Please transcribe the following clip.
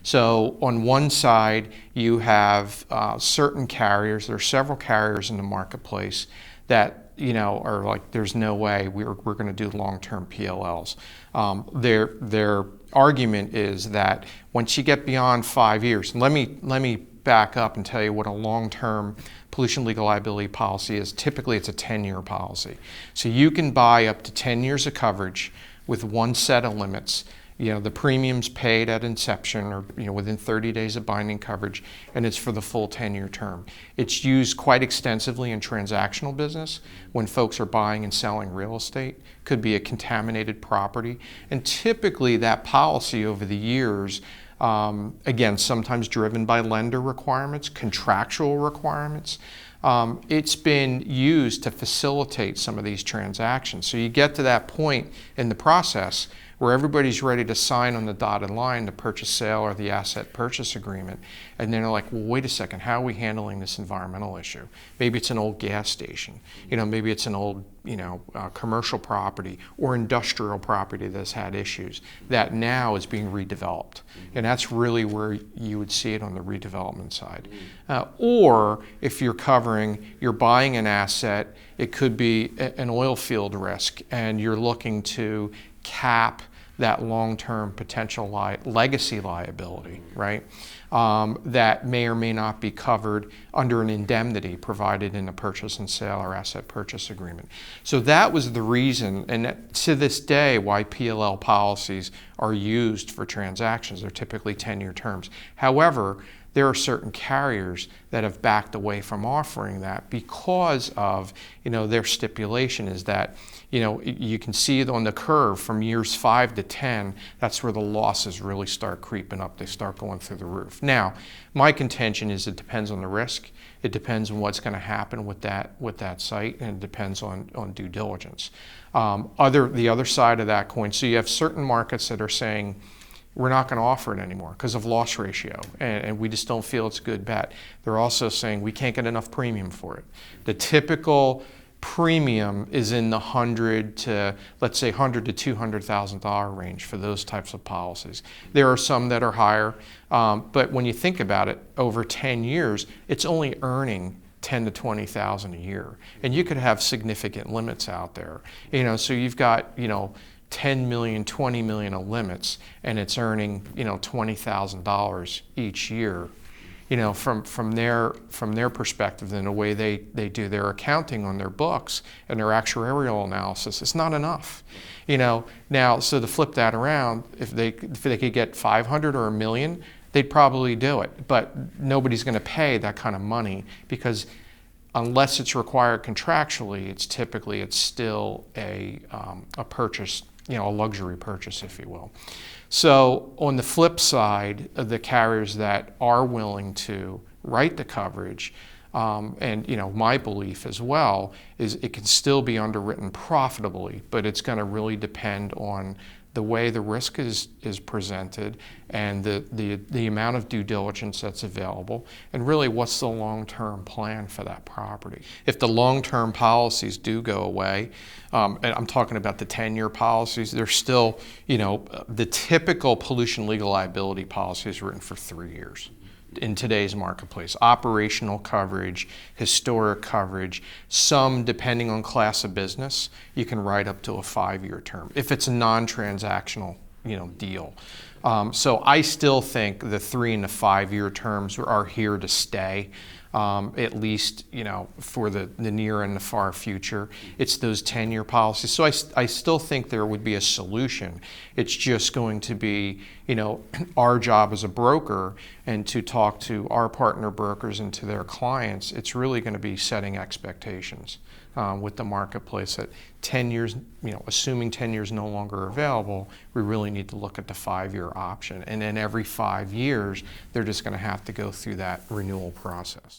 So on one side, you have certain carriers. There are several carriers in the marketplace that are like, there's no way we're going to do long-term PLLs. Their argument is that once you get beyond 5 years, let me back up and tell you what a long-term pollution legal liability policy is. Typically, it's a 10-year policy. So you can buy up to 10 years of coverage with one set of limits. The premiums paid at inception or within 30 days of binding coverage, and it's for the full 10-year term. It's used quite extensively in transactional business when folks are buying and selling real estate. Could be a contaminated property, and typically that policy over the years, again, sometimes driven by lender requirements, contractual requirements. It's been used to facilitate some of these transactions. So you get to that point in the process where everybody's ready to sign on the dotted line the purchase sale or the asset purchase agreement, and then they're like, well, wait a second, how are we handling this environmental issue? Maybe it's an old gas station, maybe it's an old commercial property or industrial property that's had issues that now is being redeveloped. And that's really where you would see it on the redevelopment side. Or if you're buying an asset, it could be an oil field risk, and you're looking to cap that long-term potential legacy liability, right? That may or may not be covered under an indemnity provided in a purchase and sale or asset purchase agreement. So that was the reason, and to this day, why PLL policies are used for transactions. They're typically 10-year terms. However, there are certain carriers that have backed away from offering that because of, their stipulation is that, you can see it on the curve from years 5 to 10, that's where the losses really start creeping up. They start going through the roof. Now, my contention is it depends on the risk. It depends on what's going to happen with that site, and it depends on due diligence. The other side of that coin, so you have certain markets that are saying, we're not going to offer it anymore because of loss ratio, and we just don't feel it's a good bet. They're also saying we can't get enough premium for it. The typical premium is in the $100,000 to $200,000 range for those types of policies. There are some that are higher, but when you think about it, over 10 years, it's only earning $10,000 to $20,000 a year, and you could have significant limits out there. So you've got 10 million, 20 million of limits, and it's earning $20,000 each year. From their perspective, and the way they do their accounting on their books and their actuarial analysis, it's not enough. Now, so to flip that around, if they could get 500 or $1 million, they'd probably do it. But nobody's going to pay that kind of money because unless it's required contractually, it's still a purchase, a luxury purchase, if you will. So on the flip side, the carriers that are willing to write the coverage, and my belief as well is it can still be underwritten profitably, but it's going to really depend on the way the risk is presented and the amount of due diligence that's available, and really what's the long-term plan for that property. If the long-term policies do go away, and I'm talking about the 10-year policies, they're still, the typical pollution legal liability policy is written for 3 years. In today's marketplace, operational coverage, historic coverage, some depending on class of business, you can write up to a 5-year term if it's a non-transactional deal. So I still think the 3 and the 5-year terms are here to stay. At least for the near and the far future. It's those 10-year policies. So I still think there would be a solution. It's just going to be our job as a broker and to talk to our partner brokers and to their clients. It's really going to be setting expectations with the marketplace that 10 years, assuming 10 years no longer available, we really need to look at the 5-year option. And then every 5 years, they're just going to have to go through that renewal process.